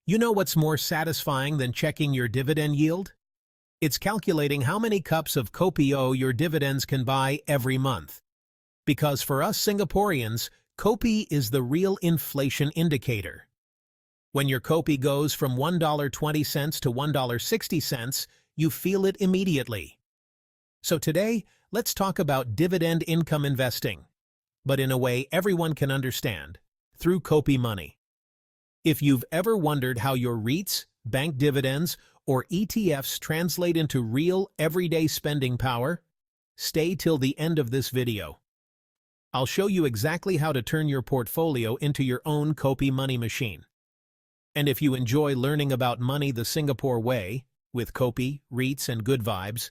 You know what's more satisfying than checking your dividend yield? It's calculating how many cups of kopi-O your dividends can buy every month. Because for us Singaporeans, kopi is the real inflation indicator. When your kopi goes from $1.20 to $1.60, you feel it immediately. So today, let's talk about dividend income investing, but in a way everyone can understand, through kopi money. If you've ever wondered how your REITs, bank dividends, or ETFs translate into real, everyday spending power, stay till the end of this video. I'll show you exactly how to turn your portfolio into your own kopi money machine. And if you enjoy learning about money the Singapore way, with kopi, REITs, and good vibes,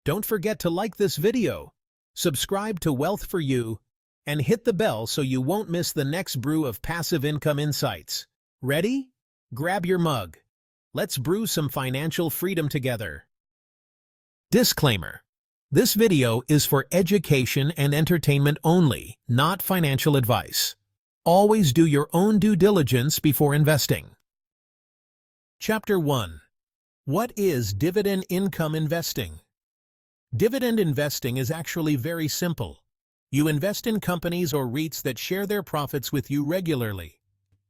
don't forget to like this video, subscribe to Wealth for You, and hit the bell so you won't miss the next brew of passive income insights. Ready? Grab your mug. Let's brew some financial freedom together. Disclaimer: this video is for education and entertainment only, not financial advice. Always do your own due diligence before investing. Chapter 1. What is dividend income investing? Dividend investing is actually very simple. You invest in companies or REITs that share their profits with you regularly.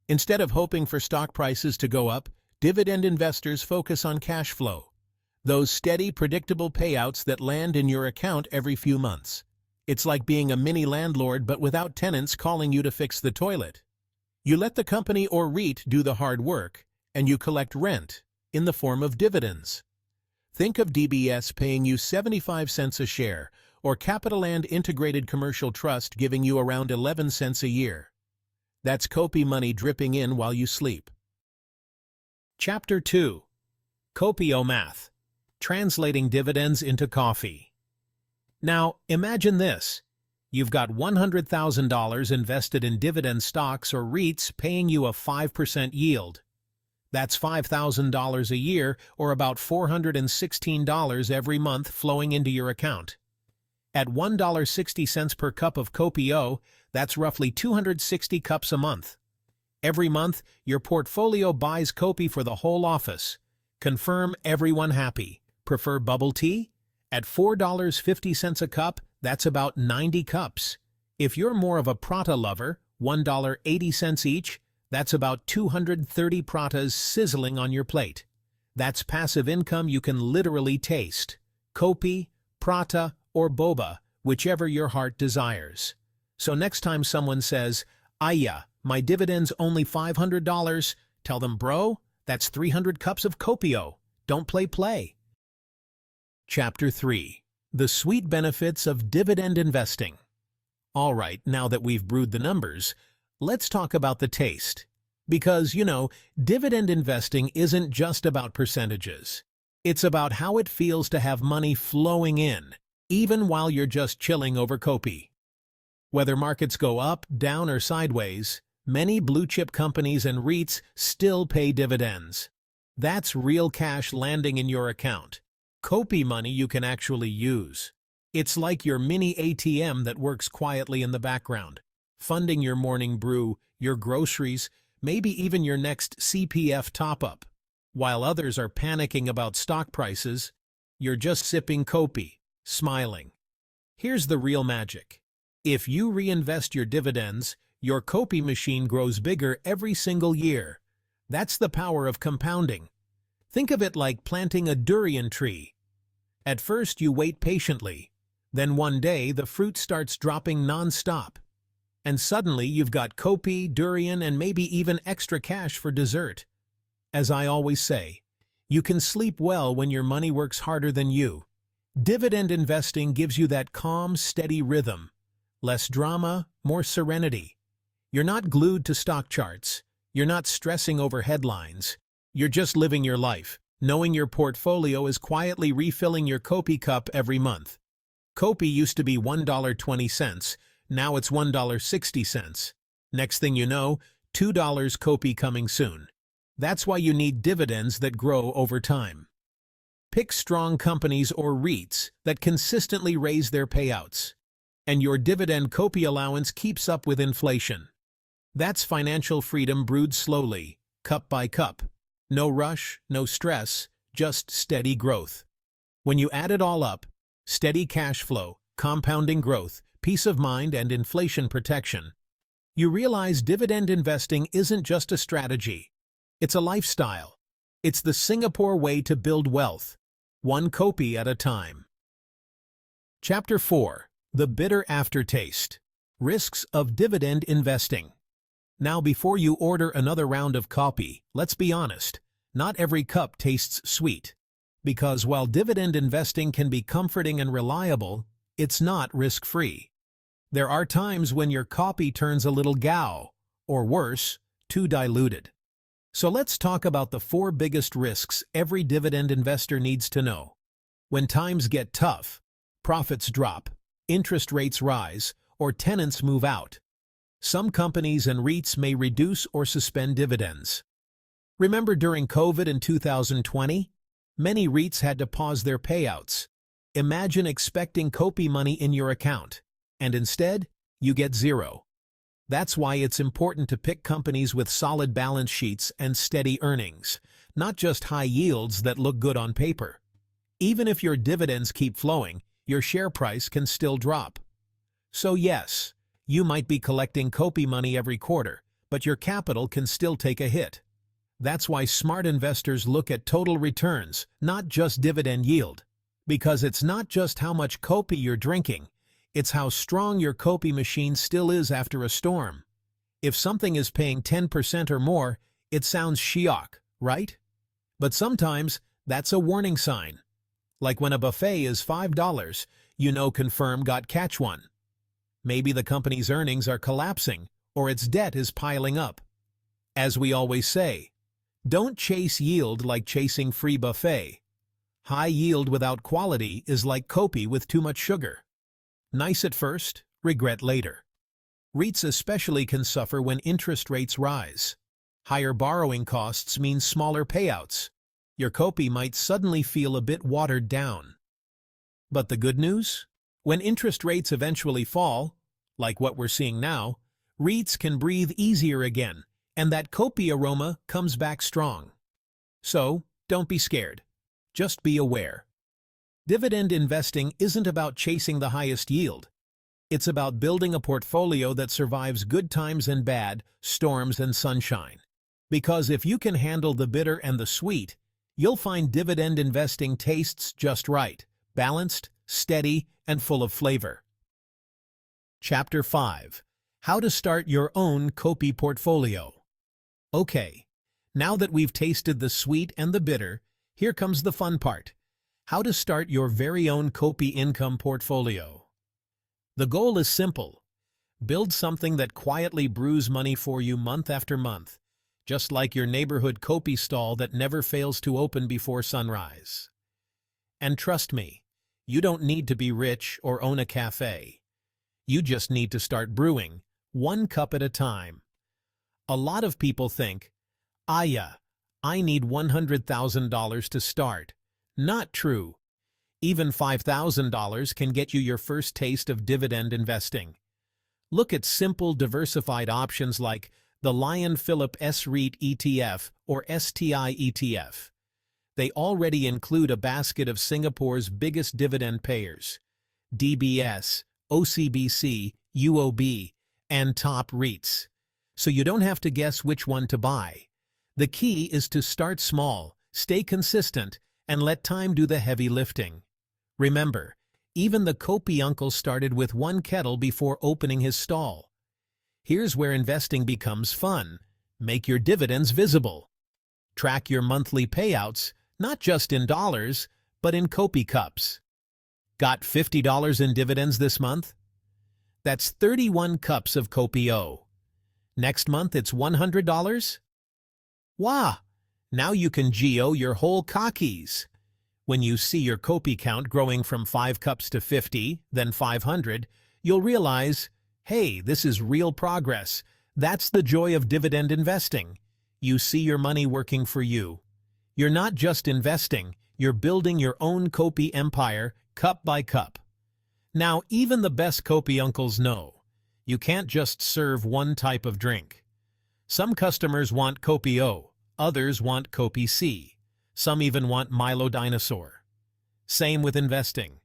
Instead of hoping for stock prices to go up, dividend investors focus on cash flow, those steady, predictable payouts that land in your account every few months. It's like being a mini landlord but without tenants calling you to fix the toilet. You let the company or REIT do the hard work, and you collect rent in the form of dividends. Think of DBS paying you 75 cents a share, or Capitaland Integrated Commercial Trust giving you around 11 cents a year. That's kopi money dripping in while you sleep. Chapter 2. Kopi-O Math. Translating dividends into coffee. Now, imagine this. You've got $100,000 invested in dividend stocks or REITs paying you a 5% yield. That's $5,000 a year, or about $416 every month flowing into your account. At $1.60 per cup of kopi-O, that's roughly 260 cups a month. Every month, your portfolio buys kopi for the whole office. Confirm everyone happy. Prefer bubble tea? At $4.50 a cup, that's about 90 cups. If you're more of a prata lover, $1.80 each, that's about 230 pratas sizzling on your plate. That's passive income you can literally taste. Kopi, prata, or boba, whichever your heart desires. So next time someone says, "Aya, my dividend's only $500, tell them, bro, that's 300 cups of kopi-O. Don't play. Chapter 3. The Sweet Benefits of Dividend Investing. All right, now that we've brewed the numbers, let's talk about the taste. Because, dividend investing isn't just about percentages. It's about how it feels to have money flowing in, even while you're just chilling over kopi. Whether markets go up, down, or sideways, many blue-chip companies and REITs still pay dividends. That's real cash landing in your account. Kopi money you can actually use. It's like your mini ATM that works quietly in the background, funding your morning brew, your groceries, maybe even your next CPF top-up. While others are panicking about stock prices, you're just sipping kopi, smiling. Here's the real magic. If you reinvest your dividends, your kopi machine grows bigger every single year. That's the power of compounding. Think of it like planting a durian tree. At first you wait patiently. Then one day the fruit starts dropping non-stop. And suddenly you've got kopi, durian, and maybe even extra cash for dessert. As I always say, you can sleep well when your money works harder than you. Dividend investing gives you that calm, steady rhythm. Less drama, more serenity. You're not glued to stock charts. You're not stressing over headlines. You're just living your life, knowing your portfolio is quietly refilling your kopi cup every month. Kopi used to be $1.20, now it's $1.60. Next thing you know, $2 kopi coming soon. That's why you need dividends that grow over time. Pick strong companies or REITs that consistently raise their payouts, and your dividend kopi allowance keeps up with inflation. That's financial freedom brewed slowly, cup by cup. No rush, no stress, just steady growth. When you add it all up, steady cash flow, compounding growth, peace of mind, and inflation protection, you realize dividend investing isn't just a strategy. It's a lifestyle. It's the Singapore way to build wealth, one kopi at a time. Chapter 4. The Bitter Aftertaste. Risks of Dividend Investing. Now, before you order another round of kopi, let's be honest. Not every cup tastes sweet. Because while dividend investing can be comforting and reliable, it's not risk-free. There are times when your kopi turns a little gao, or worse, too diluted. So let's talk about the 4 biggest risks every dividend investor needs to know. When times get tough, profits drop, interest rates rise, or tenants move out, some companies and REITs may reduce or suspend dividends. Remember during COVID in 2020? Many REITs had to pause their payouts. Imagine expecting kopi money in your account, and instead, you get zero. That's why it's important to pick companies with solid balance sheets and steady earnings, not just high yields that look good on paper. Even if your dividends keep flowing, your share price can still drop. So yes, you might be collecting kopi money every quarter, but your capital can still take a hit. That's why smart investors look at total returns, not just dividend yield. Because it's not just how much kopi you're drinking, it's how strong your kopi machine still is after a storm. If something is paying 10% or more, it sounds shiok, right? But sometimes, that's a warning sign. Like when a buffet is $5, you know confirm got catch one. Maybe the company's earnings are collapsing, or its debt is piling up. As we always say, don't chase yield like chasing free buffet. High yield without quality is like kopi with too much sugar. Nice at first, regret later. REITs especially can suffer when interest rates rise. Higher borrowing costs mean smaller payouts. Your kopi might suddenly feel a bit watered down. But the good news? When interest rates eventually fall, like what we're seeing now, REITs can breathe easier again, and that kopi aroma comes back strong. So, don't be scared. Just be aware. Dividend investing isn't about chasing the highest yield. It's about building a portfolio that survives good times and bad, storms and sunshine. Because if you can handle the bitter and the sweet, you'll find dividend investing tastes just right, balanced, steady, and full of flavor. Chapter 5. How to Start Your Own Kopi Portfolio. Okay, now that we've tasted the sweet and the bitter, here comes the fun part. How to start your very own kopi income portfolio. The goal is simple. Build something that quietly brews money for you month after month, just like your neighborhood kopi stall that never fails to open before sunrise. And trust me, you don't need to be rich or own a cafe. You just need to start brewing, one cup at a time. A lot of people think, I need $100,000 to start. Not true. Even $5,000 can get you your first taste of dividend investing. Look at simple diversified options like the Lion Phillip S REIT ETF or STI ETF. They already include a basket of Singapore's biggest dividend payers, DBS, OCBC, UOB, and top REITs. So you don't have to guess which one to buy. The key is to start small, stay consistent, and let time do the heavy lifting. Remember, even the kopi uncle started with one kettle before opening his stall. Here's where investing becomes fun. Make your dividends visible. Track your monthly payouts, not just in dollars, but in kopi cups. Got $50 in dividends this month? That's 31 cups of kopi-O. Next month it's $100? Wah! Now you can geo your whole kakis. When you see your kopi count growing from 5 cups to 50, then 500, you'll realize, hey, this is real progress. That's the joy of dividend investing. You see your money working for you. You're not just investing, you're building your own kopi empire, cup by cup. Now, even the best kopi uncles know, you can't just serve one type of drink. Some customers want kopi-O, Others want Kopi C. Some even want Milo Dinosaur. Same with investing.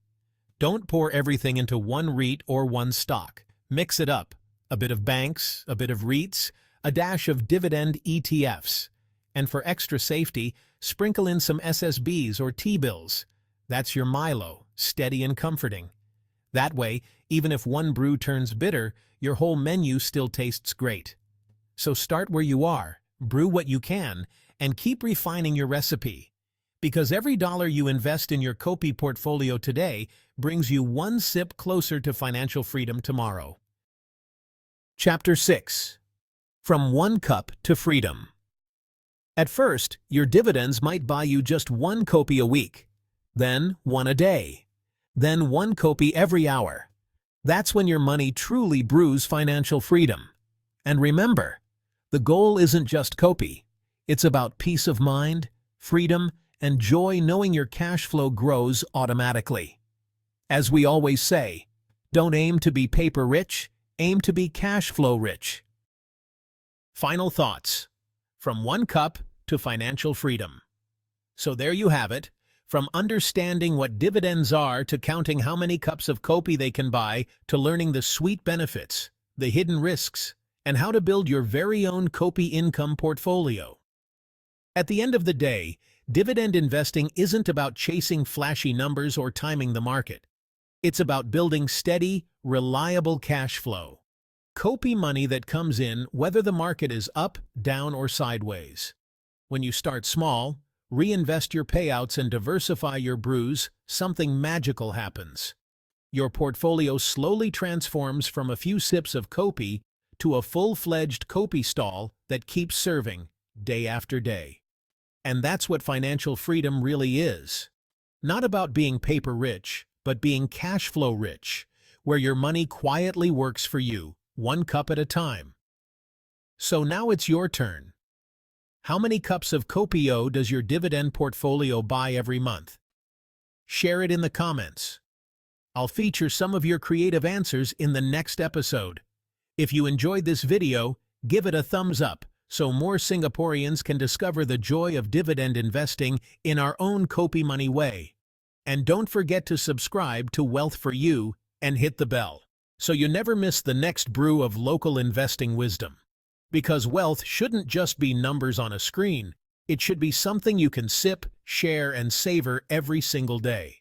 Don't pour everything into one REIT or one stock. Mix it up. A bit of banks, a bit of REITs, a dash of dividend ETFs. And for extra safety, sprinkle in some SSBs or T-bills. That's your Milo, steady and comforting. That way, even if one brew turns bitter, your whole menu still tastes great. So start where you are, brew what you can, and keep refining your recipe. Because every dollar you invest in your Kopi portfolio today brings you one sip closer to financial freedom tomorrow. Chapter 6. From One Cup to Freedom. At first, your dividends might buy you just one Kopi a week, then one a day, then one Kopi every hour. That's when your money truly brews financial freedom. And remember, the goal isn't just Kopi. It's about peace of mind, freedom, and joy knowing your cash flow grows automatically. As we always say, don't aim to be paper rich, aim to be cash flow rich. Final thoughts. From one cup to financial freedom. So there you have it. From understanding what dividends are to counting how many cups of Kopi they can buy to learning the sweet benefits, the hidden risks, and how to build your very own Kopi income portfolio. At the end of the day, dividend investing isn't about chasing flashy numbers or timing the market. It's about building steady, reliable cash flow. Kopi money that comes in whether the market is up, down, or sideways. When you start small, reinvest your payouts and diversify your brews, something magical happens. Your portfolio slowly transforms from a few sips of Kopi to a full-fledged Kopi stall that keeps serving day after day. And that's what financial freedom really is. Not about being paper rich, but being cash flow rich, where your money quietly works for you, one cup at a time. So now it's your turn. How many cups of kopi-O does your dividend portfolio buy every month? Share it in the comments. I'll feature some of your creative answers in the next episode. If you enjoyed this video, give it a thumbs up so more Singaporeans can discover the joy of dividend investing in our own Kopi money way. And don't forget to subscribe to Wealth for You and hit the bell so you never miss the next brew of local investing wisdom. Because wealth shouldn't just be numbers on a screen, it should be something you can sip, share, and savor every single day.